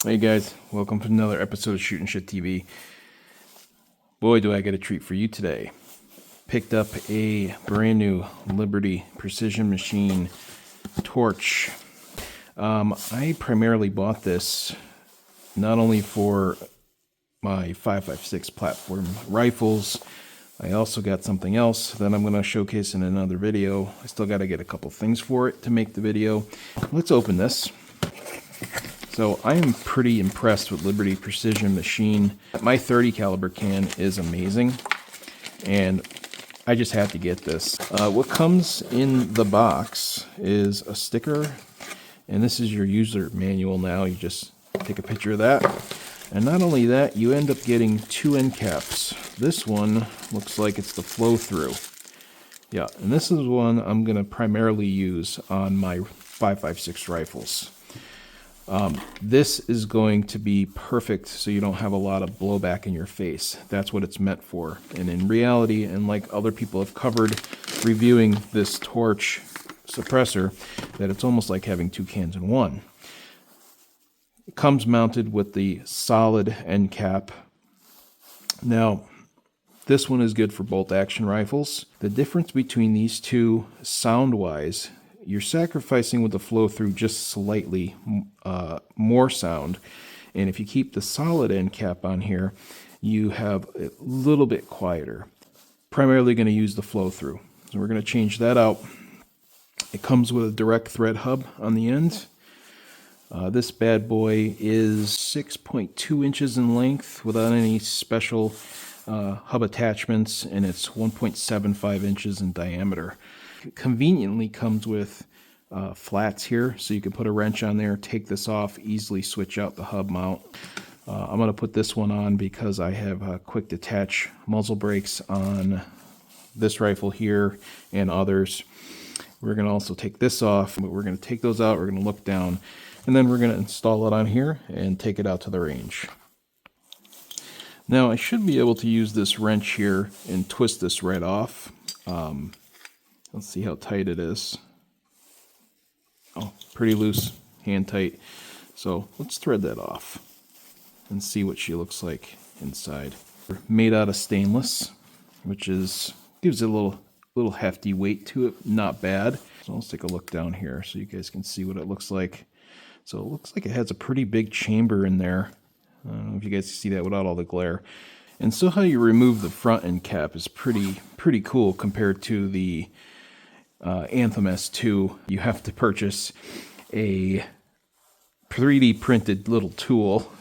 Hey guys, welcome to another episode of Shootin' Shit TV. Boy, do I get a treat for you today. Picked up a brand new Liberty Precision Machine torch. I primarily bought this not only for my 5.56 platform rifles, I also got something else that I'm going to showcase in another video. I still got to get a couple things for it to make the video. Let's open this. So I am pretty impressed with Liberty Precision Machine. My 30 caliber can is amazing, and I just had to get this. What comes in the box is a sticker, and this is your user manual now. You just take a picture of that. And not only that, you end up getting two end caps. This one looks like it's the flow-through. Yeah, and this is one I'm going to primarily use on my 5.56 rifles. This is going to be perfect so you don't have a lot of blowback in your face. That's what it's meant for. And in reality, and like other people have covered reviewing this torch suppressor, that it's almost like having two cans in one. It comes mounted with the solid end cap. Now, this one is good for bolt action rifles. The difference between these two sound-wise, you're sacrificing with the flow through just slightly more sound. And if you keep the solid end cap on here, you have a little bit quieter. Primarily going to use the flow through. So we're going to change that out. It comes with a direct thread hub on the end. This bad boy is 6.2 inches in length without any special hub attachments, and it's 1.75 inches in diameter. It conveniently comes with flats here, so you can put a wrench on there, take this off, easily switch out the hub mount. I'm going to put this one on because I have quick detach muzzle brakes on this rifle here and others. We're going to also take this off, but we're going to take those out, we're going to look down, and then we're going to install it on here and take it out to the range. Now I should be able to use this wrench here and twist this right off. Let's see how tight it is. Oh, pretty loose, hand tight. So let's thread that off and see what she looks like inside. Made out of stainless, which gives it a little hefty weight to it. Not bad. So let's take a look down here so you guys can see what it looks like. So it looks like it has a pretty big chamber in there. I don't know if you guys can see that without all the glare. And so how you remove the front end cap is pretty cool compared to the Anthem S2. You have to purchase a 3D printed little tool.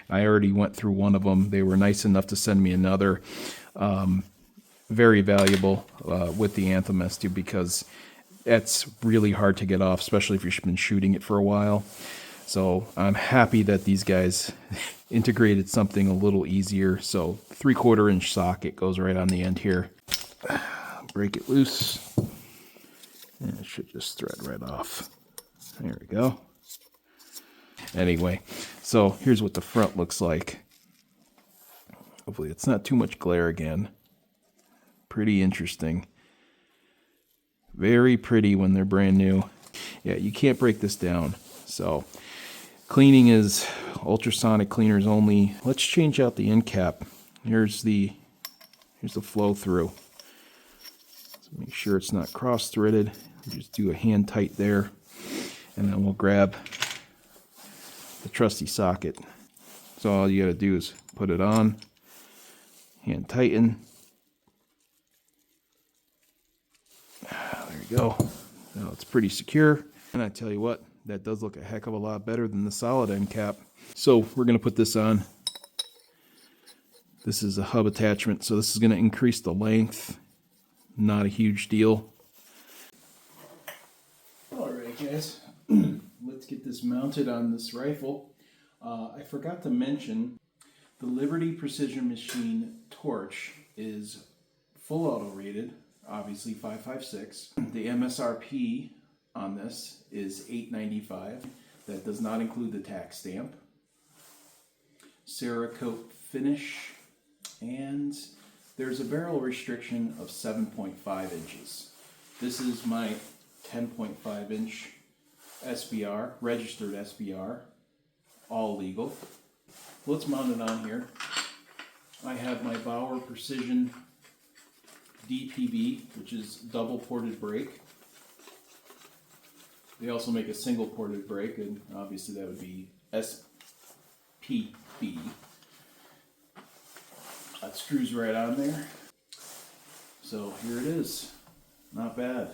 I already went through one of them. They were nice enough to send me another. Very valuable with the Anthem S2 because that's really hard to get off, especially if you've been shooting it for a while. So I'm happy that these guys integrated something a little easier. So 3/4 inch socket goes right on the end here. Break it loose. And it should just thread right off. There we go. Anyway, so here's what the front looks like. Hopefully it's not too much glare again. Pretty interesting. Very pretty when they're brand new. Yeah, you can't break this down. So cleaning is ultrasonic cleaners only. Let's change out the end cap. Here's the flow through. So make sure it's not cross-threaded. Just do a hand tight there, and then we'll grab the trusty socket. So all you got to do is put it on, hand tighten. There you go. Now it's pretty secure, and I tell you what, that does look a heck of a lot better than the solid end cap. So we're going to put this on. This is a hub attachment, so this is going to increase the length. Not a huge deal. Alright guys, let's get this mounted on this rifle. I forgot to mention, the Liberty Precision Machine torch is full auto rated, obviously 5.56. The MSRP on this is $8.95. That does not include the tax stamp. Cerakote finish, and there's a barrel restriction of 7.5 inches. This is my 10.5 inch SBR, registered SBR. all legal. Let's mount it on here. I have my Bauer Precision DPB, which is double ported brake. They also make a single ported brake, and obviously that would be SPB. That screws right on there. So here it is. Not bad.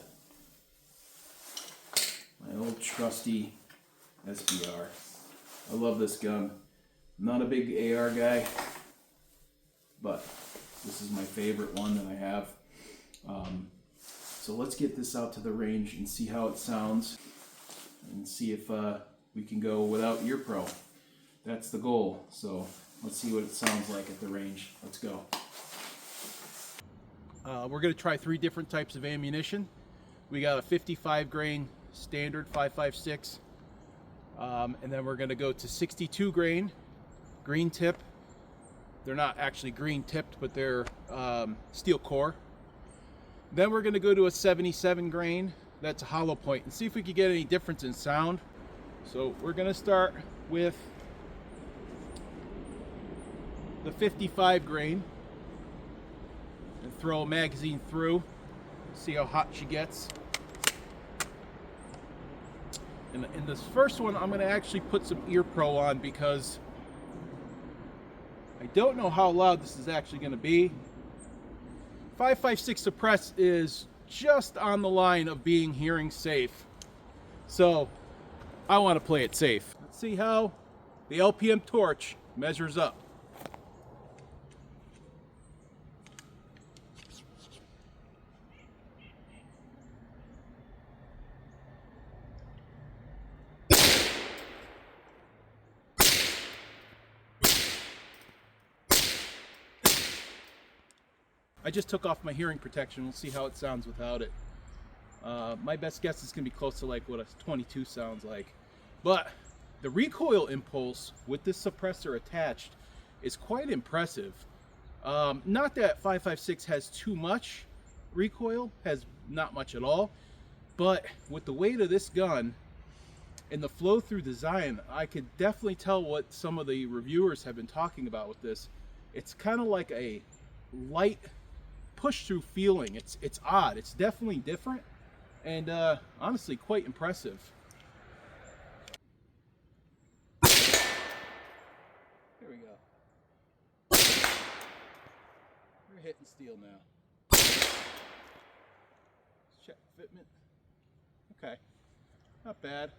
My old trusty SBR. I love this gun. I'm not a big AR guy, but this is my favorite one that I have. So let's get this out to the range and see how it sounds, and see if we can go without ear pro. That's the goal. So let's see what it sounds like at the range. Let's go. We're going to try 3 different types of ammunition. We got a 55 grain standard 5.56, and then we're going to go to 62 grain green tip. They're not actually green tipped, but they're steel core. Then we're going to go to a 77 grain. That's a hollow point, and see if we can get any difference in sound. So we're going to start with the 55 grain and throw a magazine through, see how hot she gets. And in this first one, I'm going to actually put some ear pro on because I don't know how loud this is actually going to be. 5.56 suppress is just on the line of being hearing safe, so I want to play it safe. Let's see how the LPM torch measures up. I just took off my hearing protection. We'll see how it sounds without it. My best guess is going to be close to like what a 22 sounds like. But the recoil impulse with this suppressor attached is quite impressive. Not that 5.56 has too much recoil, has not much at all. But with the weight of this gun and the flow through design, I could definitely tell what some of the reviewers have been talking about with this. It's kind of like a light push through feeling. It's odd. It's definitely different, and honestly quite impressive. Here we go. We're hitting steel now. Let's check fitment. Okay, not bad.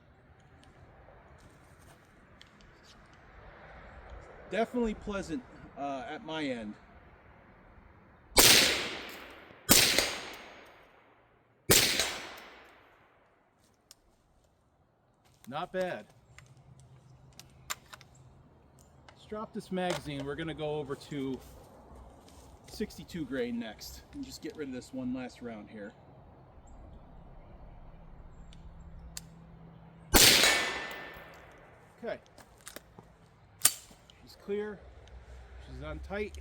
Definitely pleasant at my end. Not bad. Let's drop this magazine. We're going to go over to 62 grain next and just get rid of this one last round here. Okay. She's clear. She's on tight.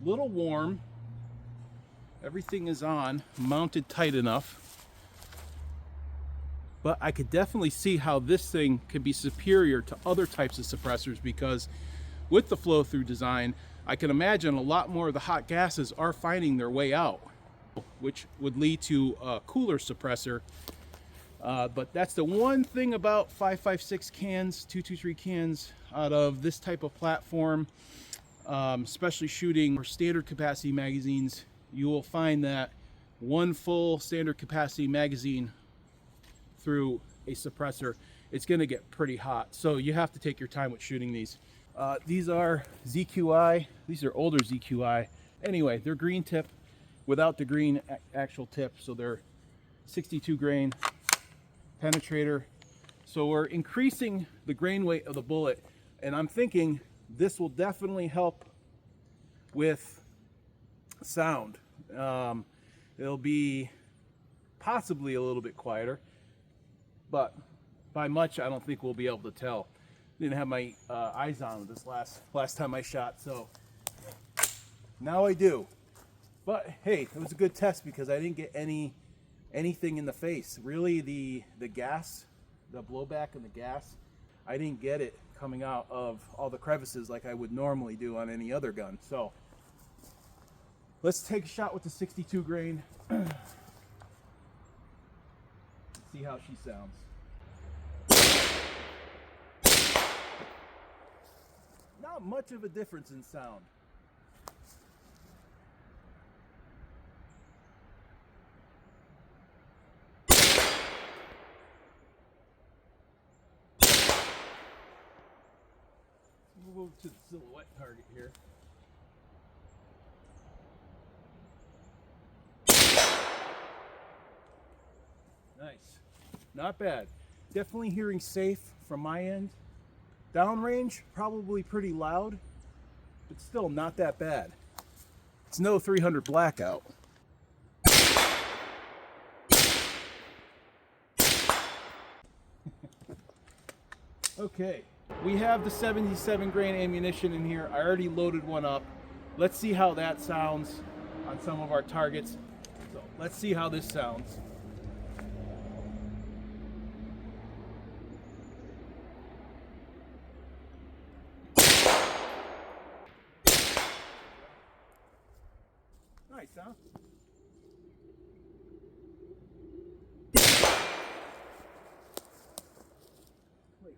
Little warm. Everything is on, mounted tight enough. But I could definitely see how this thing could be superior to other types of suppressors, because with the flow through design, I can imagine a lot more of the hot gases are finding their way out, which would lead to a cooler suppressor. But that's the one thing about 5.56 cans, 223 cans out of this type of platform, especially shooting for standard capacity magazines. You will find that one full standard capacity magazine through a suppressor, it's going to get pretty hot. So you have to take your time with shooting these. These are ZQI. These are older ZQI. Anyway, they're green tip without the green actual tip. So they're 62 grain penetrator. So we're increasing the grain weight of the bullet, and I'm thinking this will definitely help with sound. It'll be possibly a little bit quieter, but by much I don't think we'll be able to tell. Didn't have my eyes on this last time I shot, so now I do. But hey, it was a good test because I didn't get anything in the face. Really, the gas the blowback and the gas, I didn't get it coming out of all the crevices like I would normally do on any other gun. So let's take a shot with the 62 grain. See how she sounds. Not much of a difference in sound. We'll move to the silhouette target here. Nice. Not bad. Definitely hearing safe from my end. Downrange, probably pretty loud, but still not that bad. It's no 300 blackout. Okay, we have the 77 grain ammunition in here. I already loaded one up. Let's see how that sounds on some of our targets. So let's see how this sounds. Nice, huh? Wait,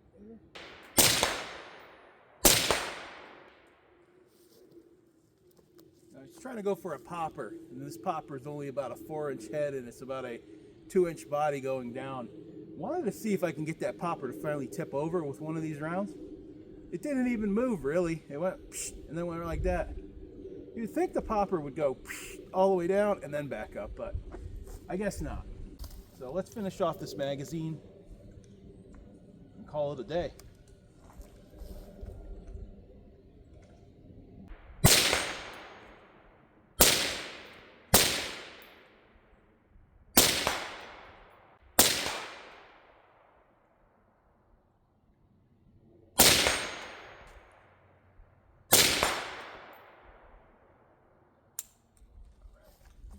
I was trying to go for a popper, and this popper is only about a 4-inch head, and it's about a 2-inch body going down. Wanted to see if I can get that popper to finally tip over with one of these rounds. It didn't even move, really. It went psh, and then went like that. You'd think the popper would go all the way down and then back up, but I guess not. So let's finish off this magazine and call it a day.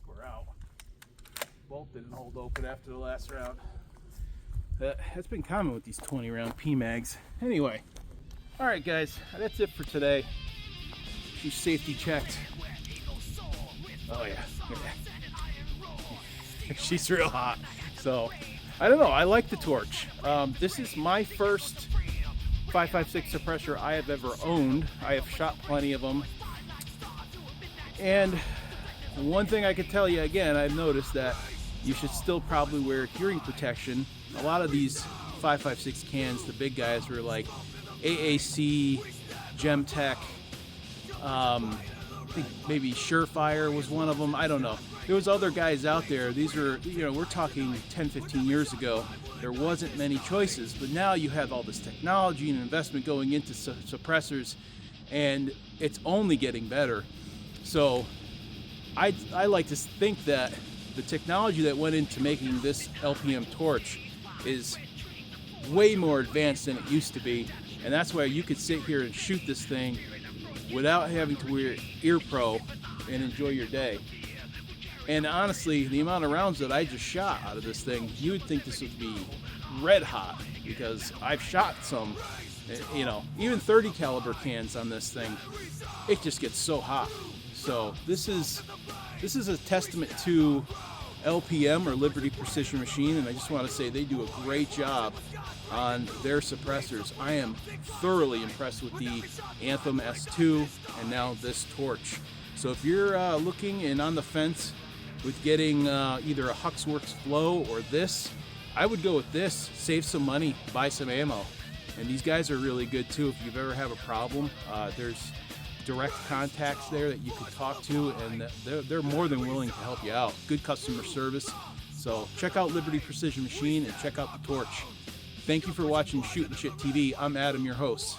We're out. Bolt didn't hold open after the last round. That's been common with these 20 round PMags. Anyway, all right guys, that's it for today. She's safety checked. Oh yeah. She's real hot. So I don't know, I like the torch. This is my first 5.56 suppressor I have ever owned. I have shot plenty of them, and one thing I could tell you again, I've noticed that you should still probably wear hearing protection. A lot of these 5.56 cans, the big guys were like AAC, Gemtech, I think maybe Surefire was one of them. I don't know. There was other guys out there. These were, we're talking 10, 15 years ago. There wasn't many choices, but now you have all this technology and investment going into suppressors, and it's only getting better. So I like to think that the technology that went into making this LPM torch is way more advanced than it used to be, and that's why you could sit here and shoot this thing without having to wear ear pro and enjoy your day. And honestly, the amount of rounds that I just shot out of this thing, you would think this would be red hot, because I've shot some, even 30 caliber cans on this thing. It just gets so hot. So this is a testament to LPM, or Liberty Precision Machine, and I just want to say they do a great job on their suppressors. I am thoroughly impressed with the Anthem S2 and now this torch. So if you're looking and on the fence with getting either a Huxworks Flow or this, I would go with this. Save some money, buy some ammo. And these guys are really good too. If you've ever have a problem, there's direct contacts there that you can talk to, and they're more than willing to help you out. Good customer service. So check out Liberty Precision Machine and check out the torch. Thank you for watching Shootin' Shit TV. I'm Adam, your host.